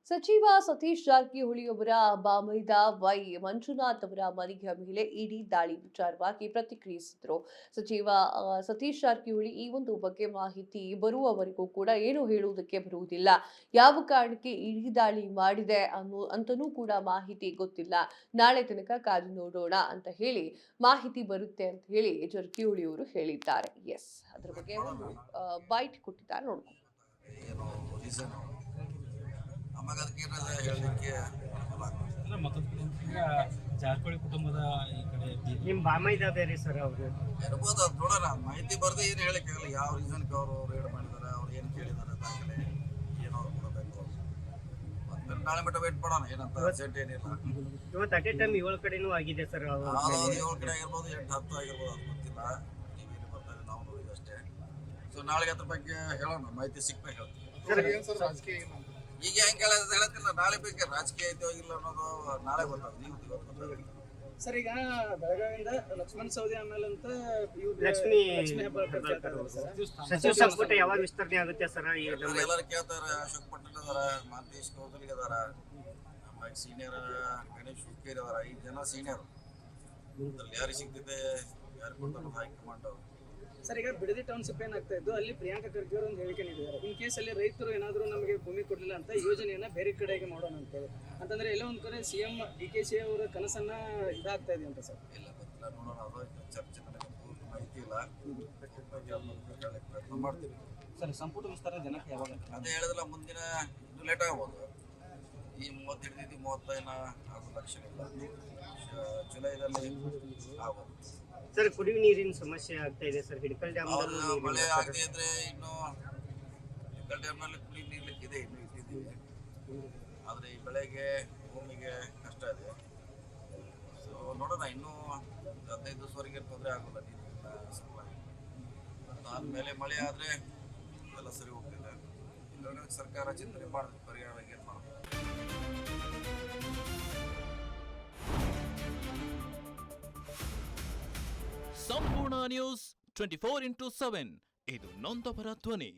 ಸಚಿವ ಸತೀಶ್ ಜಾರಕಿಹೊಳಿ ಅವರ ಬಾಮೈದ ವೈ ಮಂಜುನಾಥ್ ಅವರ ಮನೆಯ ಮೇಲೆ ಇಡಿ ದಾಳಿ ವಿಚಾರವಾಗಿ ಪ್ರತಿಕ್ರಿಯಿಸಿದರು. ಸಚಿವ ಸತೀಶ್ ಜಾರಕಿಹೊಳಿ ಈ ಒಂದು ಬಗ್ಗೆ ಮಾಹಿತಿ ಬರುವವರೆಗೂ ಕೂಡ ಏನು ಹೇಳುವುದಕ್ಕೆ ಬರುವುದಿಲ್ಲ. ಯಾವ ಕಾರಣಕ್ಕೆ ಇಡಿ ದಾಳಿ ಮಾಡಿದೆ ಅಂತನೂ ಕೂಡ ಮಾಹಿತಿ ಗೊತ್ತಿಲ್ಲ. ನಾಳೆ ತನಕ ಕಾದು ನೋಡೋಣ ಅಂತ ಹೇಳಿ ಮಾಹಿತಿ ಬರುತ್ತೆ ಅಂತ ಹೇಳಿ ಜಾರಕಿಹೊಳಿ ಅವರು ಹೇಳಿದ್ದಾರೆ. ಎಸ್, ಅದ್ರ ಬಗ್ಗೆ ಒಂದು ಬೈಟ್ ಕೊಟ್ಟಿದ್ದಾರೆ ನೋಡ್ಕೊಂಡು. ನಮಗೆ ಅದಕ್ಕೆ ಹೇಳಲಿಕ್ಕೆ ಜಾರಕಿಹೊಳಿ ಕುಟುಂಬದ ಈ ಕಡೆ ನಿಮ್ಮ ಬಾಮೈದ ಬೇರೆ ಸರ್ ಅವರು ಇರ್ಬೋದು. ಅದು ನೋಡೋಣ, ಮಾಹಿತಿ ಬರದೆ ಏನು ಹೇಳಕ್ಕೆ ಆಗಲ್ಲ. ಯಾವ ರೀಸನ್ಗೆ ಅವರು ರೇಡ್ ಮಾಡಿದ್ದಾರೆ, ಅವ್ರು ಏನು ಕೇಳಿದ್ದಾರೆ, ದಾಖಲೆ ಏನು ಅವ್ರು ಕೊಡಬೇಕು. ಮತ್ತೆ ನಾಳೆ ಮಟ್ಟ ವೇಟ್ ಮಾಡೋಣ, ಏನಂತ ಅರ್ಜೆಂಟ್ ಏನಿಲ್ಲ. ಇವತ್ತು ಅಟ್ ಎ ಟೈಮ್ 7 ಕಡೆನೂ ಆಗಿದೆ ಸರ್. 7 ಕಡೆ ಆಗಿರ್ಬೋದು, 8, 10 ಆಗಿರ್ಬೋದು, ಅದು ಗೊತ್ತಿಲ್ಲ. ಟಿವಿಯಲ್ಲಿ ಬರ್ತಾ ಇದೆ, ನಾವು ನೋಡಿದ್ವಿ ಅಷ್ಟೇ. ಸೊ ನಾಳೆಗೆ ಅದ್ರ ಬಗ್ಗೆ ಹೇಳೋಣ, ಮಾಹಿತಿ ಸಿಕ್ಬೇಕು ಹೇಳ್ತೀವಿ. ಈಗ ಹೆಂಗೆ ಹೇಳತ್ತಿಲ್ಲ, ನಾಳೆ ಬೇಕು. ರಾಜಕೀಯ ಐತೋ ಇಲ್ಲ ಅನ್ನೋದು ನಾಳೆ ಗೊತ್ತಾಗುತ್ತೆ, ನೀವು ಇವತ್ತು ಗೊತ್ತಾಗುತ್ತೆ. ಸರ್, ಈಗ ಬೆಳಗಾವಿಯಿಂದ ಲಕ್ಷ್ಮಣ್ ಸವದಿ ಆಮೇಲೆ ಅಂತ ಲಕ್ಷ್ಮೀ ಹೆಬ್ಬಾಳ್ಕರ್ ಸಚಿವ ಸಂಪುಟ ಯಾವಾಗ ವಿಸ್ತರಣೆ ಆಗುತ್ತೆ ಸರ್? ಎಲ್ಲರೂ ಕೇಳ್ತಾರೆ. ಅಶೋಕ್ ಪಟೇಲ್ ಅದಾರ, ಮಾಂತೇಶ್ ಕೌದಲಿಗೆ ಅದಾರ, ನಮ್ಮ ಸೀನಿಯರ್ ಗಣೇಶ್ ಹುಕ್ಕೇರಿ ಅದಾರ. 5 ಜನ ಸೀನಿಯರ್. ಅದ್ರಲ್ಲಿ ಯಾರಿಗೆ ಸಿಗ್ತಿದೆ, ಯಾರು ಕೊಡ್ತಾರೆ ಹೈಕಮಾಂಡ್ ಅವರು. ಸರ್, ಈಗ ಬಿಡದಿ ಟೌನ್ಶಿಪ್ ಏನಾಗ್ತಾ ಇದ್ದು ಅಲ್ಲಿ ಪ್ರಿಯಾಂಕಾ ಖರ್ಗೆ ಅವರು ಒಂದು ಹೇಳಿಕೆ ನೀಡಿದ್ದಾರೆ. ಇನ್ ಕೇಸ್ ಅಲ್ಲಿ ರೈತರು ಏನಾದರೂ ನಮಗೆ ಭೂಮಿ ಕೊಡಲಿಲ್ಲ ಅಂತ ಯೋಜನೆಯನ್ನ ಬೇರೆ ಕಡೆಗೆ ಮಾಡೋಣ ಅಂತೇಳಿ. ಅಂತಂದ್ರೆ ಎಲ್ಲ ಒಂದ್ ಕಡೆ ಸಿಎಂ DKC ಅವರ ಕನಸನ್ನ ಇದಾಗ್ತಾ ಇದೆ ಅಂತ ಸರ್. ಇಲ್ಲ, ಗೊತ್ತಿಲ್ಲ, ನೋಡೋಣ. ಅದು ಚರ್ಚೆ ನನಗೆ ಪೂರ್ತಿ ಮಾಹಿತಿ ಇಲ್ಲ. ಪ್ರಯತ್ನ ಮಾಡ್ತೀವಿ ಸರ್. ಸಂಪುಟ ವಿಸ್ತಾರ ಜನಕ್ಕೆ ಯಾವಾಗ? ಅದೇ ಹೇಳಿದ್ರಲ್ಲ, ಮುಂದಿನ ಇನ್ನೂ ಲೇಟ್ ಆಗ್ಬೋದು. ಈ 30 ಹಿಡಿದಿದ್ದು 35 ಆಗೋ ಲಕ್ಷಣ ಇಲ್ಲ. ಜುಲೈದಲ್ಲಿ ಆಗ್ಬೋದು. ಸರ್, ಕುಡಿಯುವ ನೀರಿನ ಸಮಸ್ಯೆ ಆಗ್ತಾ ಇದೆ ಸರ್. ಹಿಡಕಲ್ ಡ್ಯಾಮ್ ಮಳೆ ಆಗದೆ ಇದ್ರೆ ಇನ್ನು ಹಿಡಕಲ್ ಡ್ಯಾಮ್ನಲ್ಲಿ ಕುಡಿ ನೀರ್ಲಿಕ್ಕಿದೆ, ಇನ್ನೂ ಇಟ್ಟಿದ್ದೀವಿ. ಆದರೆ ಈ ಬೆಳೆಗೆ ಭೂಮಿಗೆ ಕಷ್ಟ ಇದೆ. ಸೊ ನೋಡೋಣ, ಇನ್ನೂ 15 ದಿವಸವರೆಗೆ ತೊಂದರೆ ಆಗೋಲ್ಲ ನೀರಿನ ಸಪ್ಲೈ. ಅದಾದಮೇಲೆ ಮಳೆ ಆದರೆ ಎಲ್ಲ ಸರಿ ಹೋಗ್ತಿದೆ. ಇಲ್ಲ ಸರ್ಕಾರ ಚಿಂತನೆ ಮಾಡಿದ್ರೆ ಪರಿಹಾರ ಏನು ಮಾಡೋದು. ಸಂಪೂರ್ಣ ನ್ಯೂಸ್ 24x7 ಇದು ನೊಂದವರ ಧ್ವನಿ.